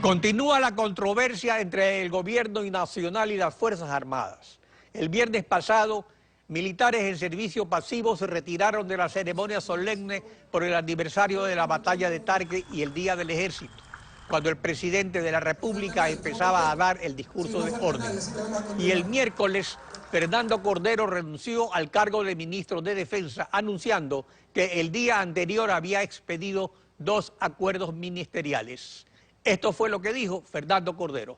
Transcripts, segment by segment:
Continúa la controversia entre el gobierno nacional y las Fuerzas Armadas. El viernes pasado, militares en servicio pasivo se retiraron de la ceremonia solemne por el aniversario de la batalla de Tarque y el Día del Ejército, cuando el presidente de la República empezaba a dar el discurso de orden. Y el miércoles, Fernando Cordero renunció al cargo de ministro de Defensa, anunciando que el día anterior había expedido 2 acuerdos ministeriales. Esto fue lo que dijo Fernando Cordero.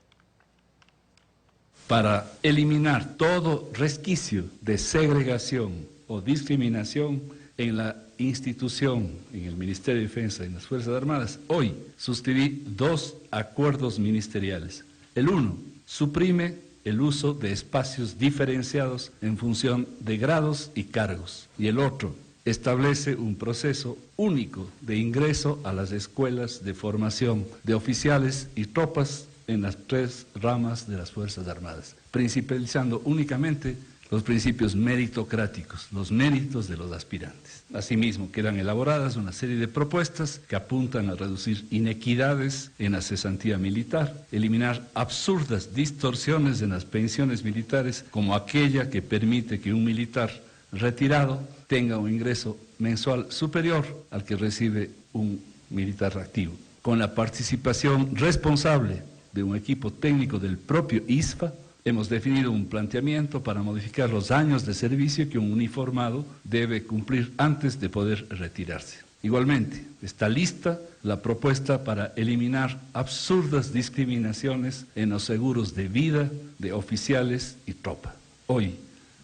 Para eliminar todo resquicio de segregación o discriminación en la institución, en el Ministerio de Defensa y en las Fuerzas Armadas, hoy suscribí 2 acuerdos ministeriales. El uno suprime el uso de espacios diferenciados en función de grados y cargos, y el otro establece un proceso único de ingreso a las escuelas de formación de oficiales y tropas en las 3 ramas de las Fuerzas Armadas, principalizando únicamente los principios meritocráticos, los méritos de los aspirantes. Asimismo, quedan elaboradas una serie de propuestas que apuntan a reducir inequidades en la cesantía militar, eliminar absurdas distorsiones en las pensiones militares, como aquella que permite que un militar retirado tenga un ingreso mensual superior al que recibe un militar activo, con la participación responsable de un equipo técnico del propio ISFA. Hemos definido un planteamiento para modificar los años de servicio que un uniformado debe cumplir antes de poder retirarse. Igualmente, está lista la propuesta para eliminar absurdas discriminaciones en los seguros de vida de oficiales y tropa. Hoy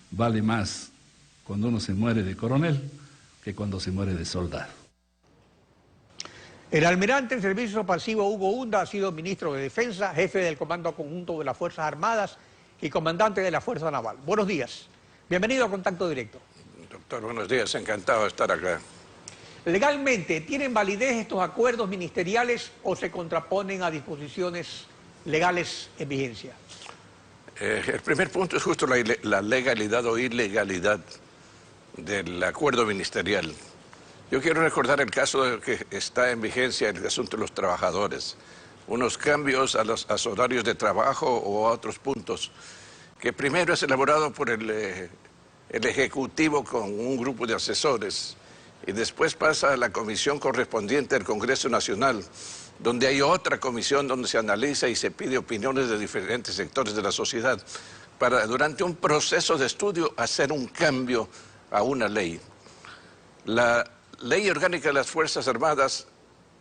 vale más cuando uno se muere de coronel que cuando se muere de soldado. El almirante en servicio pasivo Hugo Hunda ha sido ministro de Defensa, jefe del Comando Conjunto de las Fuerzas Armadas y comandante de la Fuerza Naval. Buenos días. Bienvenido a Contacto Directo. Doctor, buenos días. Encantado de estar acá. Legalmente, ¿tienen validez estos acuerdos ministeriales o se contraponen a disposiciones legales en vigencia? El primer punto es justo la legalidad o ilegalidad del acuerdo ministerial. Yo quiero recordar el caso de que está en vigencia el asunto de los trabajadores, unos cambios a los horarios de trabajo o a otros puntos, que primero es elaborado por el Ejecutivo con un grupo de asesores y después pasa a la comisión correspondiente del Congreso Nacional, donde hay otra comisión donde se analiza y se pide opiniones de diferentes sectores de la sociedad para, durante un proceso de estudio, hacer un cambio a una ley. La Ley Orgánica de las Fuerzas Armadas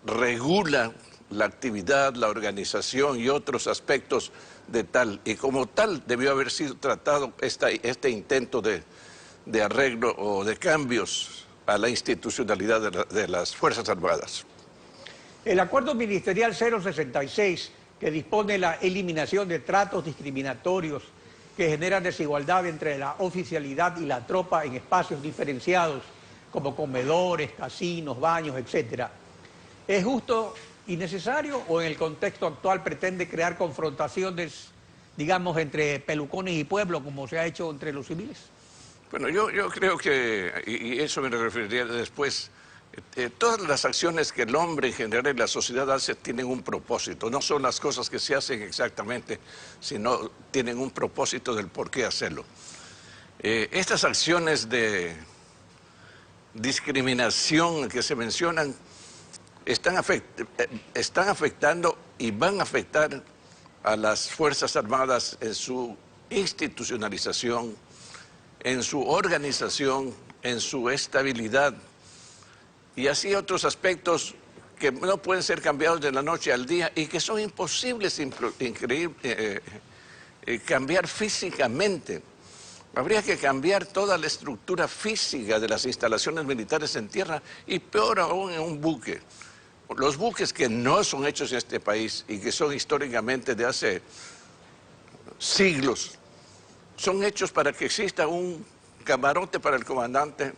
regula la actividad, la organización y otros aspectos de tal, y como tal debió haber sido tratado este intento de arreglo o de cambios a la institucionalidad de las Fuerzas Armadas. El acuerdo ministerial 066, que dispone la eliminación de tratos discriminatorios que generan desigualdad entre la oficialidad y la tropa en espacios diferenciados, como comedores, casinos, baños, etc. ¿Es justo y necesario o en el contexto actual pretende crear confrontaciones, digamos, entre pelucones y pueblo, como se ha hecho entre los civiles? Bueno, yo creo que, y eso me referiría después, todas las acciones que el hombre en general y la sociedad hace tienen un propósito. No son las cosas que se hacen exactamente, sino tienen un propósito del por qué hacerlo. Estas acciones de discriminación que se mencionan están afectando y van a afectar a las Fuerzas Armadas en su institucionalización, en su organización, en su estabilidad y así otros aspectos que no pueden ser cambiados de la noche al día y que son imposibles cambiar físicamente. Habría que cambiar toda la estructura física de las instalaciones militares en tierra y peor aún en un buque. Los buques que no son hechos en este país y que son históricamente de hace siglos, son hechos para que exista un camarote para el comandante,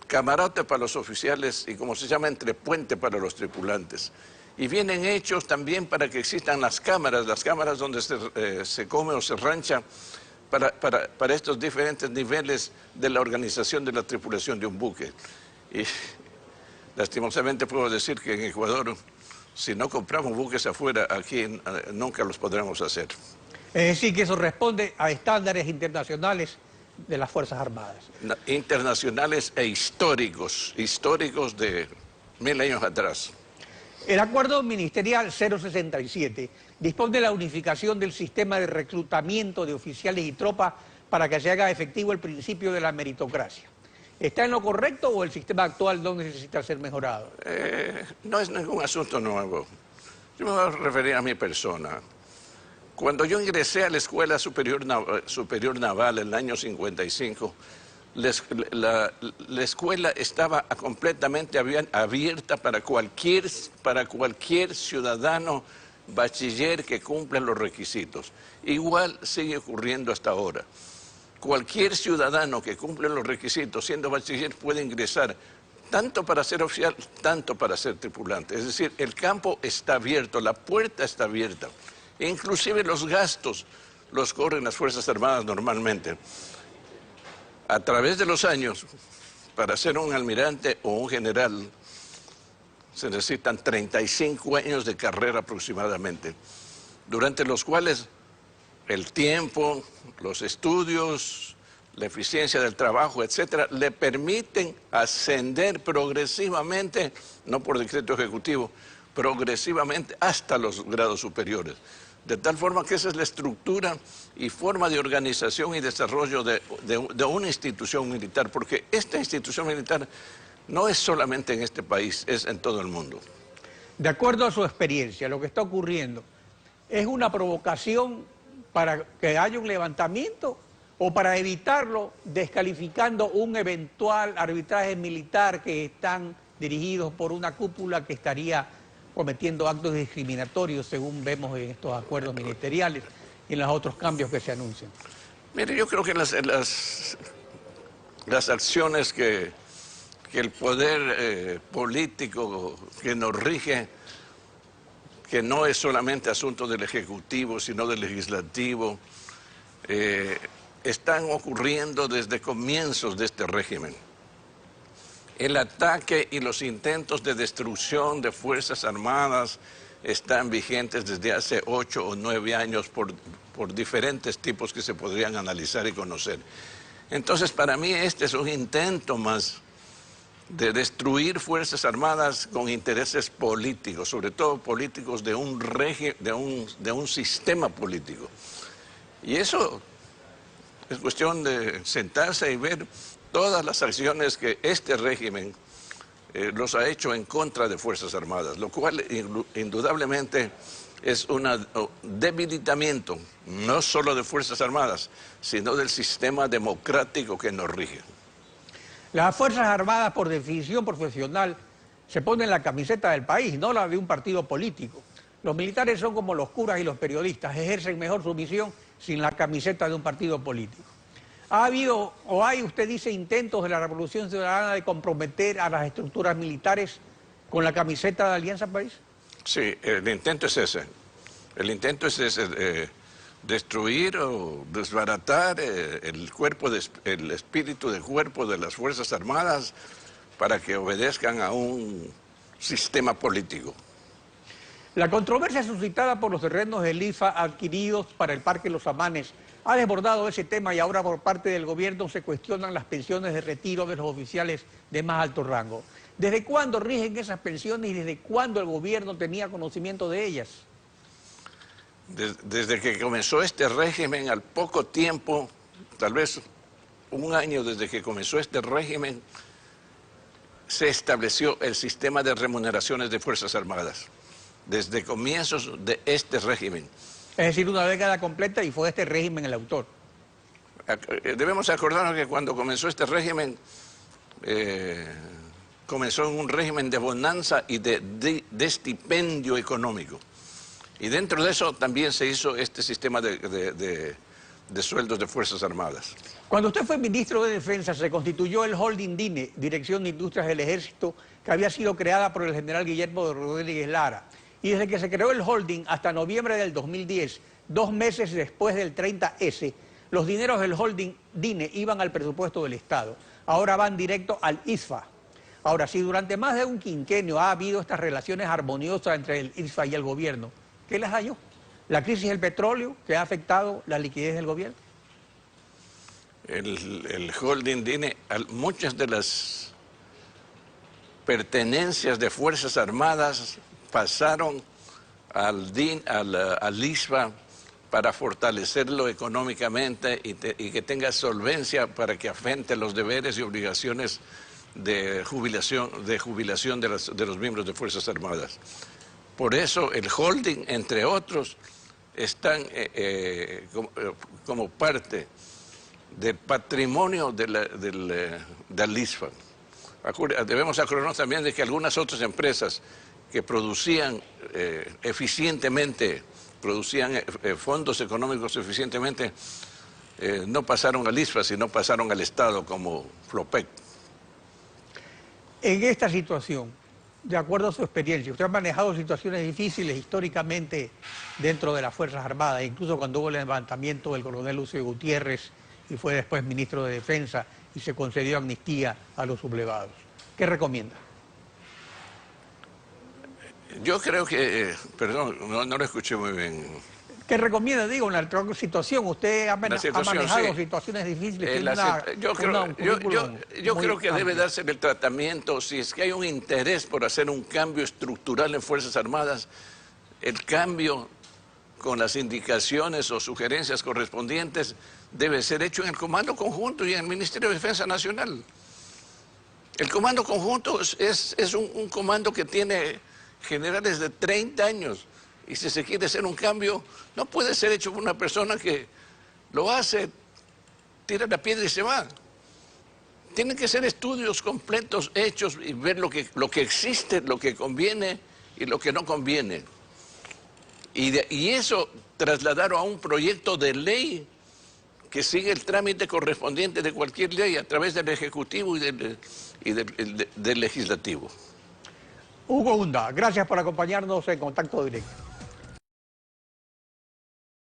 camarote para los oficiales y, como se llama, entrepuente para los tripulantes. Y vienen hechos también para que existan las cámaras donde se come o se rancha, para estos diferentes niveles de la organización de la tripulación de un buque. Y lastimosamente puedo decir que en Ecuador Si no compramos buques afuera, aquí nunca los podremos hacer. Es decir, que eso responde a estándares internacionales de las Fuerzas Armadas. Internacionales e históricos de 1000 años atrás. El acuerdo ministerial 067 dispone la unificación del sistema de reclutamiento de oficiales y tropas para que se haga efectivo el principio de la meritocracia. ¿Está en lo correcto o el sistema actual no necesita ser mejorado? No es ningún asunto nuevo. Yo me voy a referir a mi persona. Cuando yo ingresé a la Escuela Superior Naval en el año 55, la escuela estaba completamente abierta para cualquier ciudadano bachiller que cumpla los requisitos. Igual sigue ocurriendo hasta ahora. Cualquier ciudadano que cumple los requisitos siendo bachiller puede ingresar tanto para ser oficial, tanto para ser tripulante. Es decir, el campo está abierto, la puerta está abierta. E inclusive los gastos los corren las Fuerzas Armadas normalmente. A través de los años, para ser un almirante o un general, se necesitan 35 años de carrera aproximadamente, durante los cuales el tiempo, los estudios, la eficiencia del trabajo, etcétera, le permiten ascender progresivamente, no por decreto ejecutivo, progresivamente hasta los grados superiores. De tal forma que esa es la estructura y forma de organización y desarrollo de una institución militar, porque esta institución militar no es solamente en este país, es en todo el mundo. De acuerdo a su experiencia, lo que está ocurriendo, ¿es una provocación para que haya un levantamiento o para evitarlo descalificando un eventual arbitraje militar que están dirigidos por una cúpula que estaría cometiendo actos discriminatorios, según vemos en estos acuerdos ministeriales y en los otros cambios que se anuncian? Mire, yo creo que las acciones que el poder político que nos rige, que no es solamente asunto del Ejecutivo, sino del Legislativo, están ocurriendo desde comienzos de este régimen. El ataque y los intentos de destrucción de Fuerzas Armadas están vigentes desde hace 8 o 9 años por diferentes tipos que se podrían analizar y conocer. Entonces, para mí este es un intento más de destruir Fuerzas Armadas con intereses políticos, sobre todo políticos de un sistema político. Y eso es cuestión de sentarse y ver todas las acciones que este régimen los ha hecho en contra de Fuerzas Armadas, lo cual indudablemente es un debilitamiento, no solo de Fuerzas Armadas, sino del sistema democrático que nos rige. Las Fuerzas Armadas, por definición profesional, se ponen la camiseta del país, no la de un partido político. Los militares son como los curas y los periodistas, ejercen mejor su misión sin la camiseta de un partido político. ¿Ha habido o hay, usted dice, intentos de la Revolución Ciudadana de comprometer a las estructuras militares con la camiseta de Alianza País? Sí, el intento es ese. El intento es ese, destruir o desbaratar el espíritu de cuerpo de las Fuerzas Armadas para que obedezcan a un sistema político. La controversia suscitada por los terrenos del IFA adquiridos para el Parque Los Amanes ha desbordado ese tema y ahora por parte del gobierno se cuestionan las pensiones de retiro de los oficiales de más alto rango. ¿Desde cuándo rigen esas pensiones y desde cuándo el gobierno tenía conocimiento de ellas? Desde que comenzó este régimen, al poco tiempo, tal vez un año desde que comenzó este régimen, se estableció el sistema de remuneraciones de Fuerzas Armadas, desde comienzos de este régimen. Es decir, una década completa y fue este régimen el autor. Debemos acordarnos que cuando comenzó este régimen, comenzó en un régimen de bonanza y de estipendio económico. Y dentro de eso también se hizo este sistema de sueldos de Fuerzas Armadas. Cuando usted fue ministro de Defensa, se constituyó el Holding DINE, Dirección de Industrias del Ejército, que había sido creada por el general Guillermo Rodríguez Lara. Y desde que se creó el holding hasta noviembre del 2010, 2 meses después del 30S, los dineros del holding DINE iban al presupuesto del Estado. Ahora van directo al ISFA. Ahora, si durante más de un quinquenio ha habido estas relaciones armoniosas entre el IRSA y el gobierno, ¿qué les dañó? ¿La crisis del petróleo que ha afectado la liquidez del gobierno? El holding tiene muchas de las pertenencias de Fuerzas Armadas pasaron al ISFA para fortalecerlo económicamente y que tenga solvencia para que afrente los deberes y obligaciones de jubilación de los miembros de Fuerzas Armadas. Por eso el holding, entre otros, están como parte del patrimonio del ISFA. Debemos acordarnos también de que algunas otras empresas que producían eficientemente, producían fondos económicos eficientemente, no pasaron al ISFA, sino pasaron al Estado, como Flopec. En esta situación, de acuerdo a su experiencia, usted ha manejado situaciones difíciles históricamente dentro de las Fuerzas Armadas, incluso cuando hubo el levantamiento del coronel Lucio Gutiérrez y fue después ministro de Defensa y se concedió amnistía a los sublevados. ¿Qué recomienda? Yo creo que, perdón, no lo escuché muy bien. ¿Qué recomienda? Digo, en la situación, usted ha manejado sí. Situaciones difíciles. Yo creo que debe darse el tratamiento, si es que hay un interés por hacer un cambio estructural en Fuerzas Armadas, el cambio con las indicaciones o sugerencias correspondientes debe ser hecho en el Comando Conjunto y en el Ministerio de Defensa Nacional. El Comando Conjunto es un comando que tiene generales de 30 años y si se quiere hacer un cambio no puede ser hecho por una persona que lo hace, tira la piedra y se va. Tienen que ser estudios completos hechos y ver lo que existe, lo que conviene y lo que no conviene. Y eso trasladarlo a un proyecto de ley que sigue el trámite correspondiente de cualquier ley a través del Ejecutivo y del Legislativo. Hugo Hunda, gracias por acompañarnos en Contacto Directo.